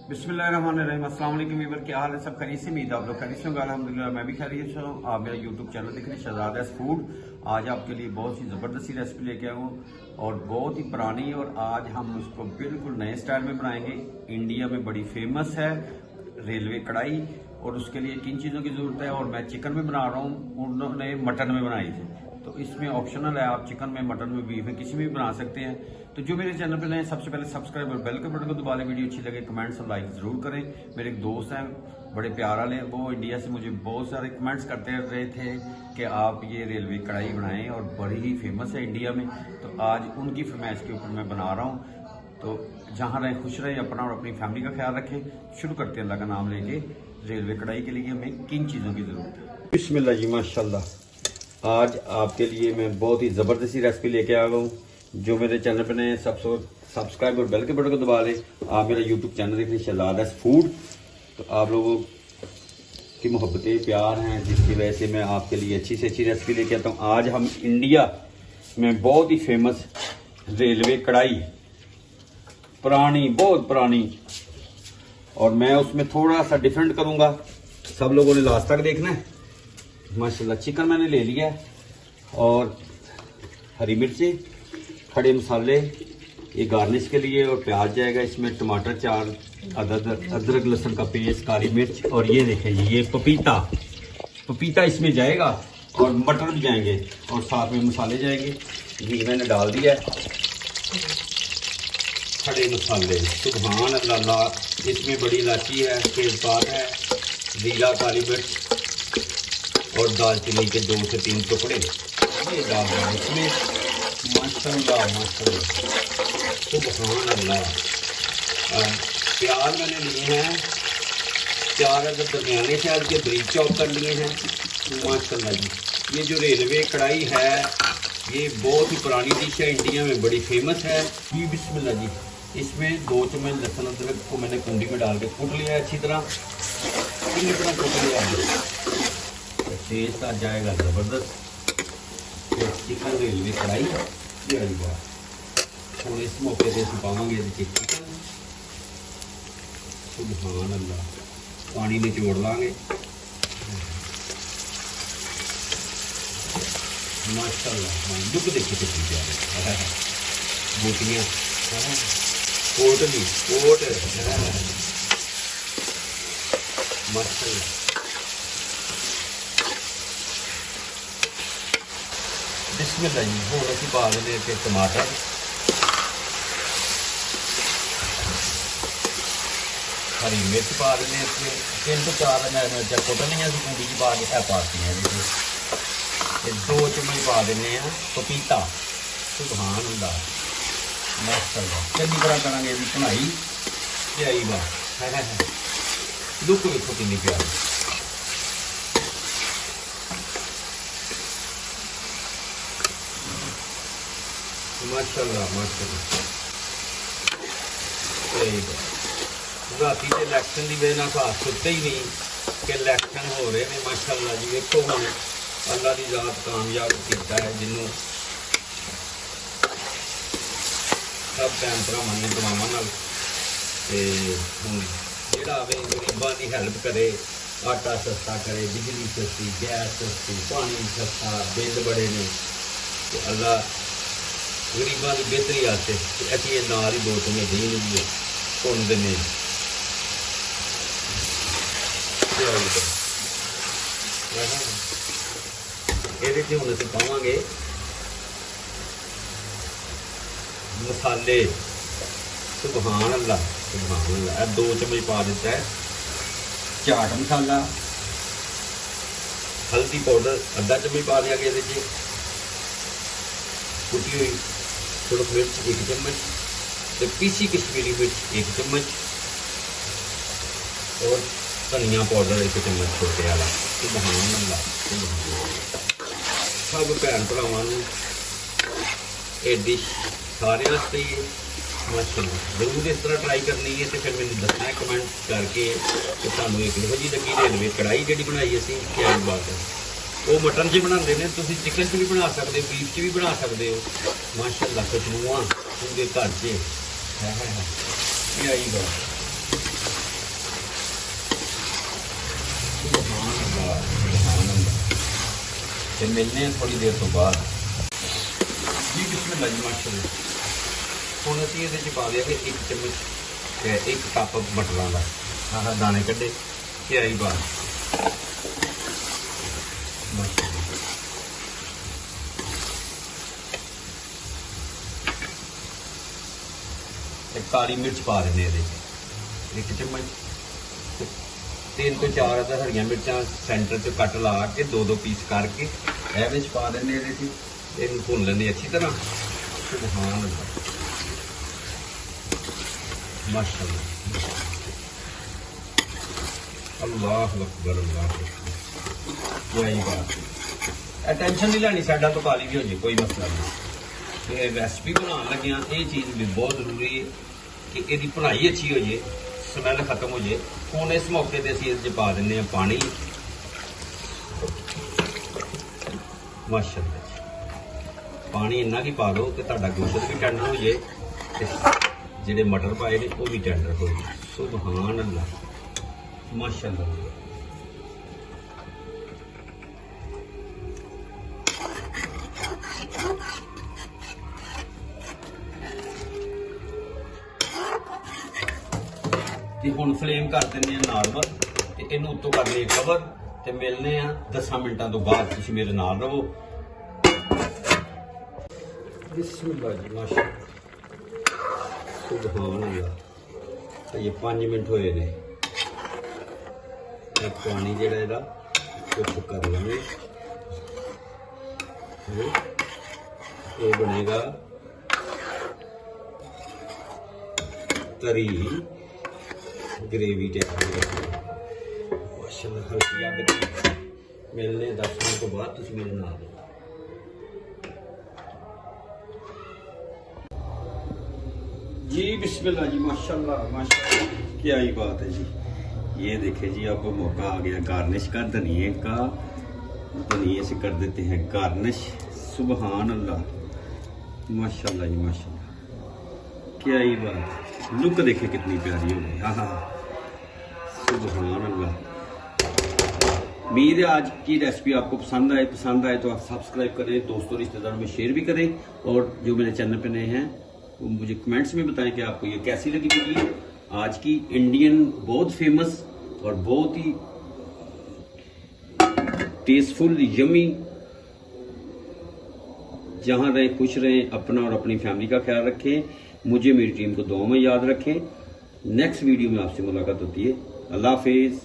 बिस्मिल्लाहिर्रहमानिर्रहीम। अस्सलाम वालेकुम वीवर, क्या हाल है? सब खैरियत से? उम्मीद आप लोग खैरियत से होंगे। अल्हम्दुलिल्लाह मैं भी खैरियत से हूँ। आप मेरा यूट्यूब चैनल देख रहे हैं शहजादास फूड। आज आपके लिए बहुत ही ज़बरदस्त रेसिपी लेके आया हूँ और बहुत ही पुरानी, और आज हम उसको बिल्कुल नए स्टाइल में बनाएंगे। इंडिया में बड़ी फेमस है रेलवे कढ़ाई, और उसके लिए किन चीज़ों की ज़रूरत है। और मैं चिकन में बना रहा हूँ, उन्होंने मटन में बनाई थी, तो इसमें ऑप्शनल है, आप चिकन में, मटन में, बीफ में, किसी में भी बना सकते हैं। तो जो मेरे चैनल पे नए, सबसे पहले सब्सक्राइब और बेल के बटन को दबा लें। वीडियो अच्छी लगे कमेंट्स और लाइक जरूर करें। मेरे एक दोस्त हैं बड़े प्यार वाले, वो इंडिया से मुझे बहुत सारे कमेंट्स करते रहे थे कि आप ये रेलवे कढ़ाई बनाएं, और बड़ी ही फेमस है इंडिया में। तो आज उनकी फरमाइश के ऊपर मैं बना रहा हूँ। तो जहाँ रहें खुश रहें, अपना और अपनी फैमिली का ख्याल रखें। शुरू करते हैं अल्लाह का नाम लेके। रेलवे कढ़ाई के लिए हमें किन चीज़ों की ज़रूरत है? बिस्मिल्लाह जी, माशाल्लाह। आज आपके लिए मैं बहुत ही ज़बरदस्ती रेसिपी लेके आ गया हूँ। जो मेरे चैनल पर नए, सब्सक्राइब और बेल के बटन को दबा लें। आप मेरा यूट्यूब चैनल देख रहे हैं शहजादास फूड। तो आप लोगों की मोहब्बतें, प्यार हैं, जिसकी वजह से मैं आपके लिए अच्छी से अच्छी रेसिपी लेके आता हूँ। आज हम इंडिया में बहुत ही फेमस रेलवे कढ़ाई, पुरानी, बहुत पुरानी, और मैं उसमें थोड़ा सा डिफरेंट करूँगा। सब लोगों ने लास्ट तक देखना है। माशाल्लाह चिकन मैंने ले लिया है, और हरी मिर्ची, खड़े मसाले, ये गार्निश के लिए, और प्याज जाएगा इसमें, टमाटर 4, अदरक लहसुन का पेस्ट, काली मिर्च, और ये देखें ये पपीता इसमें जाएगा, और मटर भी जाएंगे, और साथ में मसाले जाएंगे। घी मैंने डाल दिया है, खड़े मसाले, सुभान अल्लाह। इसमें बड़ी इलायची है, तेजपात है, जीरा, काली मिर्च और दालचीनी के 2 से 3 टुकड़े ये डाल रहा है इसमें। माशाल्लाह माशाल्लाह, सुभान अल्लाह। प्याज मैंने लिए हैं 4 अदर दरमियाने प्याज के ब्रीक चॉप कर लिए हैं। माशाल्लाह जी, ये जो रेलवे कढ़ाई है ये बहुत ही पुरानी डिश है, इंडिया में बड़ी फेमस है जी। बिस्मिल्लाह जी, इसमें 2 चम्मच लहसुन अदरक को मैंने कुंडी में डाल के कूट लिया है अच्छी तरह, कूट लिया है। टेस्ट आ जाएगा ज़बरदस्त। चिकन रेलवे कढ़ाई और इस मौके से पावांगे चिकन। सुभान अल्लाह, पानी निचोड़ लांगे। माशाल्लाह, दुख देखिए कितनी प्यारी बूटियाँ, कोट माशाल्लाह। बिस्मिल्लाह जी, हम असी पा लेने के टमाटर, हरी मिर्च पा लेने, 3 ਤੋਂ 4 मिर्चा कुटनिया कुंडी च पा के पाती हैं। 2 चम्मच पा देने पपीता। सुभान अल्लाह, माशाल्लाह। चंगी तरह करांगे इसकी कढ़ाई प्याई बात लुक देखो कितनी प्यारी। माशाल्लाह माशाल्लाह, राती के इलैक्शन की वजह से सोचा ही नहीं कि इलैक्शन हो रहे हैं। माशाल्लाह जी, देखो हम अल्लाह की जात कामयाब किया है, जिन्हों सब भैन भरावां ने दुआवां नाल जिहड़ा आवे गरीबां की हेल्प करे, आटा सस्ता करे, बिजली सस्ती, गैस सस्ती, पानी सस्ता, बिल बड़े ने, तो अल्लाह गरीबों की बेहतरी आते असी नाल ही 2 चम्मच दही भी भुन देने। ये हम अस पावे मसाले। सुभान अल्लाह सुभान अल्लाह, 2 चम्मच पा दिता है चाट मसाला, हल्दी पाउडर आधा चम्मच पा दिया गया, कुटी हुई सुरख मिर्च 1 चम्मच, तो पीसी कश्मीरी मिर्च 1 चम्मच, और धनिया पाउडर 1 चम्मच छोटे वाला। सुभान अल्लाह, सब भैन भरावां ये डिश सारे वास्ते ही माशाल्लाह। जरूर इस तरह ट्राई करनी है, तो फिर मैंने दसना है कमेंट करके कि सानू एक किहो जी लगी रेलवे कढ़ाई जी बनाई असी, क्या बात है। वो मटन च बनाते हैं, तुम चिकन च भी बना सकते हो, बीफ च भी बना सकते हो। माशाल्लाह खुशबुआं पूरे घर च है आई बात। ਤੇ ਮਿਲਨੇ ਆ ਥੋੜੀ ਦੇਰ ਤੋਂ ਬਾਅਦ ਜੀ। ਬਿਸਮਿਲ੍ਲਾਹ ਜੀ, ਮਾਸ਼ਾਅੱਲਾ। ਹੁਣ ਅਸੀਂ ਇਹਦੇ 'ਚ ਪਾ ਦਿਆਂਗੇ 1 ਚਮਚ 1 ਕੱਪ ਮਟਰਾਂ ਦਾ। ਆਹ ਦਾਣੇ ਕੱਢੇ ਤੇ ਆਈ ਬਾਤ ਮਾਸ਼ਾਅੱਲਾ। ਤੇ ਕਾਲੀ ਮਿਰਚ ਪਾ ਦਿੰਦੇ ਇਹਦੇ 'ਚ 1 ਚਮਚ। 3 ਤੋਂ 4 ਅਦਰ ਹਰੀਆਂ ਮਿਰਚਾਂ ਸੈਂਟਰ 'ਚ ਕੱਟ ਲਾ ਕੇ 2-2 ਪੀਸ ਕਰਕੇ ਇਹ ਵਿੱਚ ਪਾ ਦਿੰਦੇ ਇਹਦੇ 'ਚ। ਇਹਨੂੰ ਭੁੰਨ ਲੈਂਦੇ ਅੱਛੀ ਤਰ੍ਹਾਂ। ਸੁਭਾਨ ਅੱਲਾਹ, ਮਾਸ਼ਾਅੱਲਾ, ਅੱਲਾਹੁ ਅਕਬਰ, ਅੱਲਾਹੁ ਅਕਬਰ। यही बात है, टेंशन नहीं लैनी साडा तो काली भी हो जाए, कोई मसला नहीं। ये रेसिपी बनाने लगे ये चीज़ भी बहुत जरूरी है कि यदि भुनाई अच्छी हो जाए, स्मैल खत्म हो जाए। हुण इस मौके पर असीं इस पा दिंदे हां पानी। माशाअल्लाह, पानी इन्ना की पा दो कि तुहाडा गोश्त भी टेंडर हो जाए ते जिहड़े मटर पाए ने वो भी टेंडर हो जाए। सुभान अल्लाह, माशाअल्लाह। हुण फ्लेम कर देने नॉर्मल ते इनू उत्तों करने कवर ते मिलने 10 मिनटां तो बाद। तुसीं मेरे नाल रहो। बिस्मिल्लाह जी, माशाअल्लाह, सुभान अल्लाह। ये 5 मिनट होए ने। पानी जिहड़ा इहदा चुप कर लेंगे। ये बनेगा तरी ग्रेवी टाइप। माशाअल्लाह, हल्की अग मिलने 10 मिनट तो बाद। तुसीं मेरे नाल जी। बिस्मिल्लाह जी, माशाअल्लाह, माशाअल्लाह, क्या ही बात है जी। ये देखे जी, अब मौका आ गया गार्निश का, धनिए का। धनिए से कर देते हैं गार्निश। सुभान अल्लाह, माशाअल्लाह जी, माशाअल्लाह, क्या ही बात। लुक देखे कितनी प्यारी हो गई। हाँ हाँ, सुभान अल्लाह। उम्मीद है आज की रेसिपी आपको पसंद आए। पसंद आए तो आप सब्सक्राइब करें, दोस्तों रिश्तेदारों में शेयर भी करें। और जो मेरे चैनल पे नए हैं वो मुझे कमेंट्स में बताएं कि आपको ये कैसी लगी वीडियो आज की। इंडियन बहुत फेमस और बहुत ही टेस्टफुल, यमी। जहां रहें खुश रहें, अपना और अपनी फैमिली का ख्याल रखें। मुझे, मेरी टीम को दुआ में याद रखें। नेक्स्ट वीडियो में आपसे मुलाकात होती है। अल्लाह हाफिज़।